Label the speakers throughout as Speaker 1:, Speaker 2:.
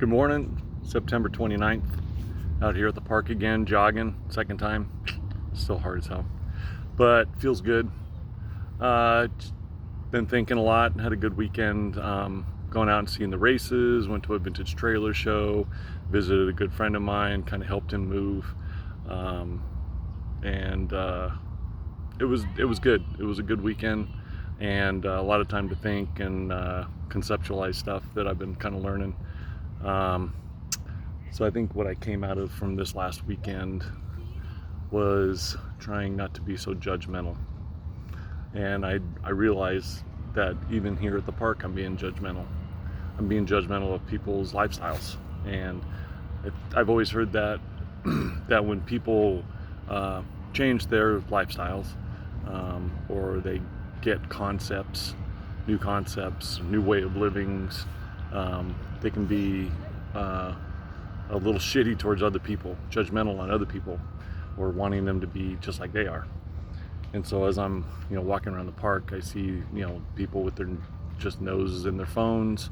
Speaker 1: Good morning, September 29th, out here at the park again, jogging, second time. Still hard as hell, but feels good. Been thinking a lot, had a good weekend, going out and seeing the races, went to a vintage trailer show, visited a good friend of mine, kind of helped him move, and it was good. It was a good weekend, and a lot of time to think and conceptualize stuff that I've been kind of learning. So I think what I came out of from this last weekend was trying not to be so judgmental. And I realized that even here at the park, I'm being judgmental. I'm being judgmental of people's lifestyles. And I've always heard that that when people change their lifestyles, or they get new way of livings, they can be a little shitty towards other people, judgmental on other people, or wanting them to be just like they are. And so as I'm, walking around the park, I see, people with their just noses in their phones,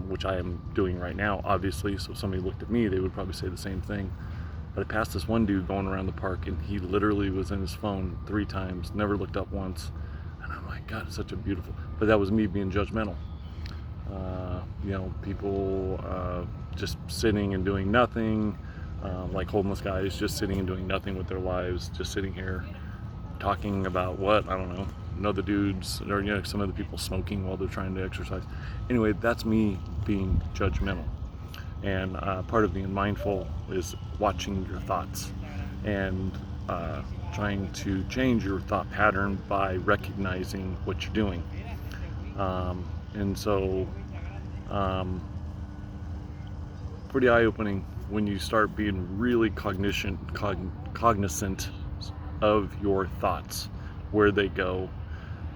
Speaker 1: which I am doing right now, obviously. So if somebody looked at me, they would probably say the same thing. But I passed this one dude going around the park, and he literally was in his phone 3 times, never looked up once. And I'm like, God, it's such a beautiful, but that was me being judgmental. People just sitting and doing nothing, like homeless guys just sitting and doing nothing with their lives, just sitting here talking about what, I don't know, other dudes, or some other people smoking while they're trying to exercise. Anyway, that's me being judgmental. And part of being mindful is watching your thoughts and trying to change your thought pattern by recognizing what you're doing. And so pretty eye-opening when you start being really cognizant of your thoughts, where they go,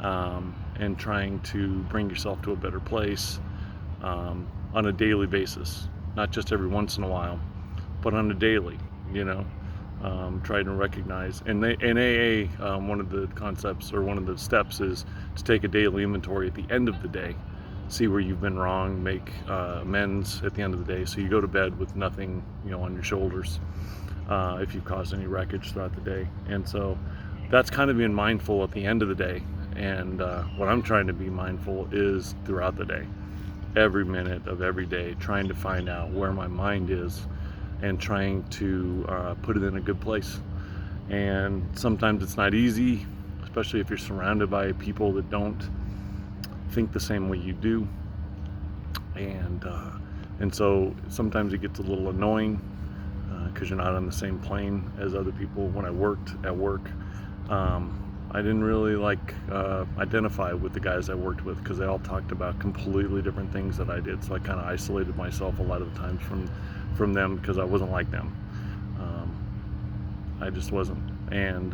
Speaker 1: and trying to bring yourself to a better place on a daily basis, not just every once in a while, but on a daily, trying to recognize. And in AA, one of the concepts, or one of the steps, is to take a daily inventory at the end of the day, see where you've been wrong, make amends at the end of the day, so you go to bed with nothing on your shoulders, if you've caused any wreckage throughout the day. And so that's kind of being mindful at the end of the day. And what I'm trying to be mindful is throughout the day, every minute of every day, trying to find out where my mind is and trying to put it in a good place. And sometimes it's not easy, especially if you're surrounded by people that don't think the same way you do. And so sometimes it gets a little annoying because you're not on the same plane as other people. When I worked at work, I didn't really identify with the guys I worked with, because they all talked about completely different things that I did. So I kind of isolated myself a lot of the times from them, because I wasn't like them. I just wasn't, and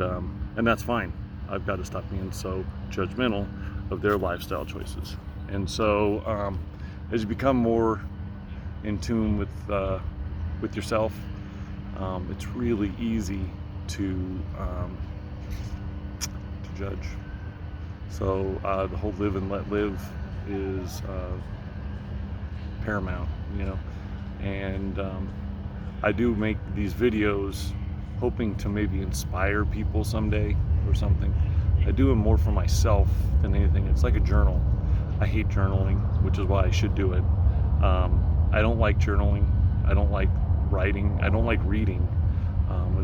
Speaker 1: that's fine. I've got to stop being so judgmental of their lifestyle choices. And so as you become more in tune with yourself, it's really easy to judge. So the whole live and let live is paramount, and I do make these videos hoping to maybe inspire people someday or something. I do them more for myself than anything. It's like a journal. I hate journaling, which is why I should do it. I don't like journaling. I don't like writing. I don't like reading,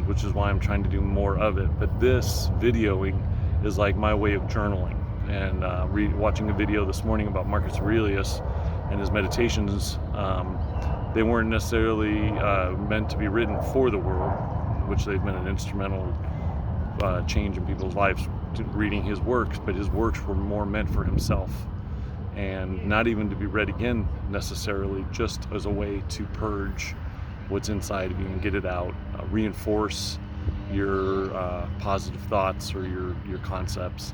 Speaker 1: which is why I'm trying to do more of it. But this videoing is like my way of journaling. And watching a video this morning about Marcus Aurelius and his meditations, they weren't necessarily meant to be written for the world, which they've been an instrumental change in people's lives, reading his works, but his works were more meant for himself, and not even to be read again necessarily, just as a way to purge what's inside of you and get it out, reinforce your positive thoughts or your concepts.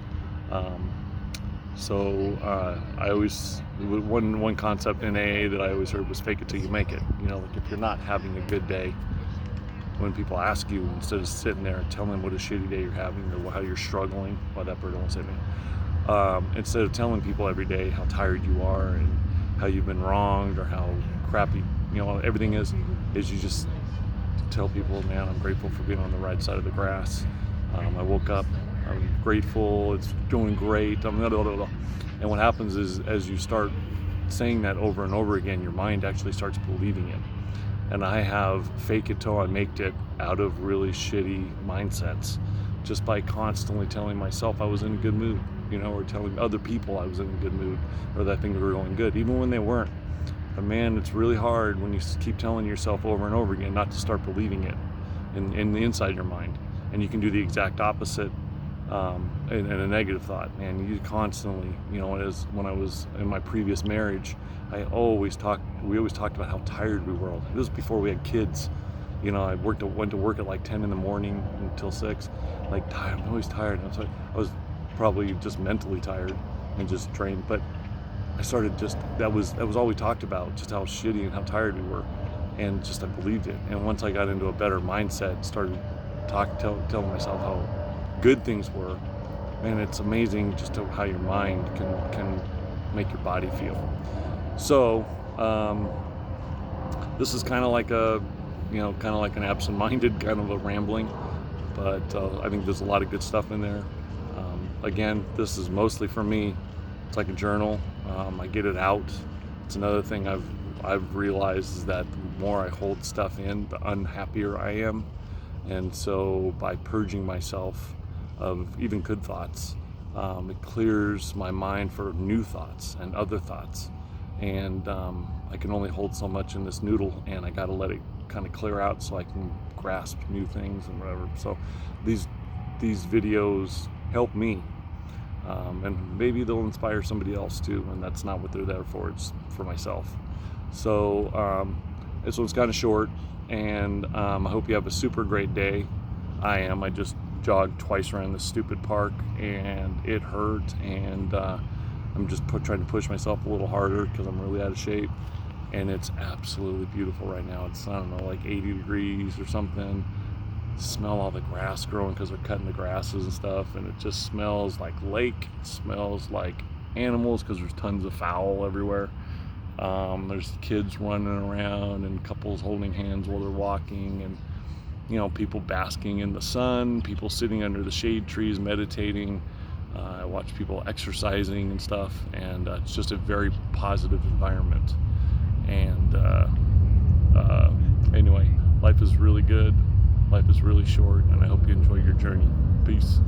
Speaker 1: So I always, one concept in AA that I always heard was fake it till you make it. Like if you're not having a good day, when people ask you, instead of sitting there and telling them what a shitty day you're having or how you're struggling, well, that bird almost hit me, instead of telling people every day how tired you are and how you've been wronged or how crappy, everything is you just tell people, man, I'm grateful for being on the right side of the grass. I woke up, I'm grateful, it's going great. And what happens is, as you start saying that over and over again, your mind actually starts believing it. And I have fake it till I make it out of really shitty mindsets, just by constantly telling myself I was in a good mood, or telling other people I was in a good mood, or that things were going good, even when they weren't. But man, it's really hard when you keep telling yourself over and over again not to start believing it in the inside your mind. And you can do the exact opposite in a negative thought. Man, you constantly, as when I was in my previous marriage, we always talked about how tired we were. This was before we had kids. I went to work at like 10 in the morning until 6, like tired. I'm always tired. I was probably just mentally tired and just drained. But I started that was all we talked about, just how shitty and how tired we were, and just I believed it. And once I got into a better mindset, started telling myself how good things were, man, it's amazing just how your mind can make your body feel. So this is kind of like an absent-minded kind of a rambling, but I think there's a lot of good stuff in there. Again, this is mostly for me. It's like a journal. I get it out. It's another thing I've realized is that the more I hold stuff in, the unhappier I am. And so by purging myself of even good thoughts, it clears my mind for new thoughts and other thoughts. And I can only hold so much in this noodle, and I got to let it kind of clear out so I can grasp new things and whatever. So these videos help me. And maybe they'll inspire somebody else too, and that's not what they're there for. It's for myself. So this one's kind of short, and I hope you have a super great day. I just jogged twice around this stupid park, and it hurt, and I'm just trying to push myself a little harder because I'm really out of shape. And it's absolutely beautiful right now. It's, I don't know, like 80 degrees or something. Smell all the grass growing because they're cutting the grasses and stuff, and it just smells like lake. It smells like animals because there's tons of fowl everywhere. There's kids running around and couples holding hands while they're walking, and people basking in the sun, people sitting under the shade trees meditating. I watch people exercising and stuff, and it's just a very positive environment. And anyway, life is really good. Life is really short, and I hope you enjoy your journey. Peace.